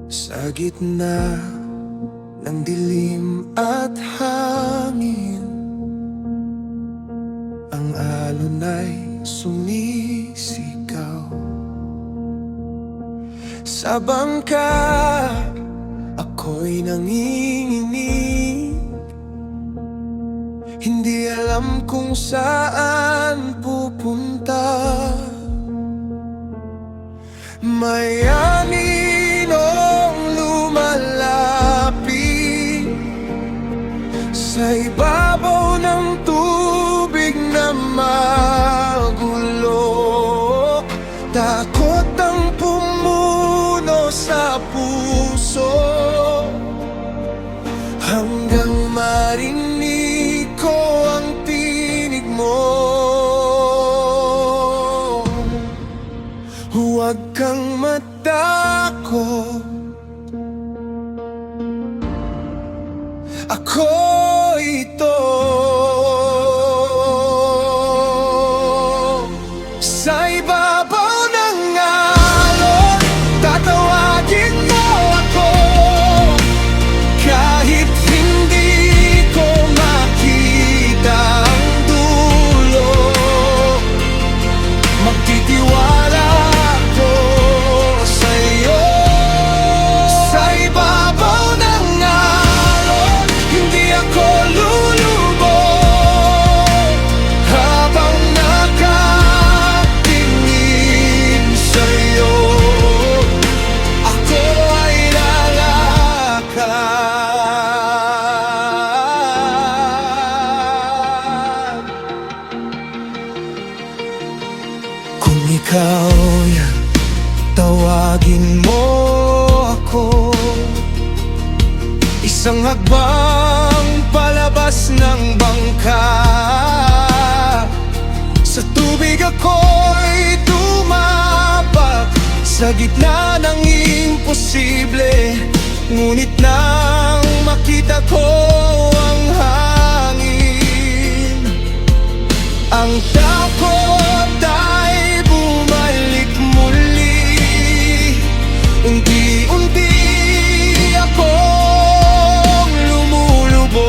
Sa gitna ng dilim at hangin, ang alon ay sumisigaw. Sa bangka, ako'y nanginginig, hindi alam kung saan pupunta. May aninong lumalapit sa ibabaw ng tubig na magulo. Takot ang pumuno sa puso hanggang marinig ko ang tinig mo. Huwag kang matakot, ako ito. Sa ibabaw ng alon, tatawagin mo ako. Kahit hindi ko makita ang dulo, magtitiwala ako sa'yo. Sa ibabaw ng alon, hindi ako lulubog. Habang nakatingin sa'yo, ako ay lalakad. Kung ikaw yan, tawagin mo ako. Isang hakbang palabas ng bangka, sa tubig ako'y tumapag. Sa gitna ng imposible, ngunit nang makita ko ang hangin, ang takot ay bumalik muli. Unti-unti akong lumulubog,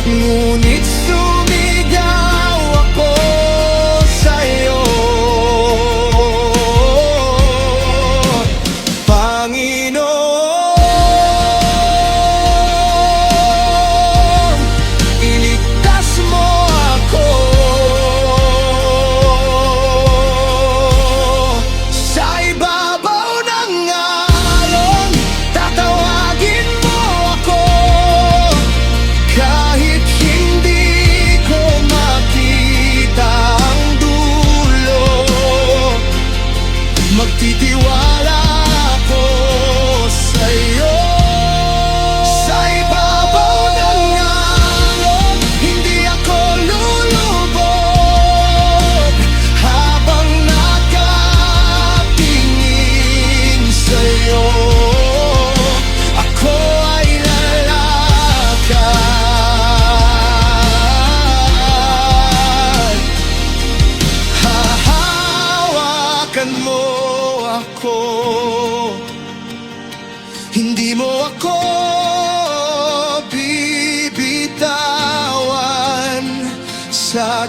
ngunit sumigaw ako sa'yo. Panginoon, iligtas mo ako. Sa ibabaw ng alon, tatawagin mo ako. Kahit hindi ko makita ang dulo, magtitiwala ako sa'yo. Sa ibabaw ng alon, hindi ako lulubog. Habang nakatingin sa'yo, ako ay lalakad. Hahawakan mo ako, hindi mo ako bibitawan. Sa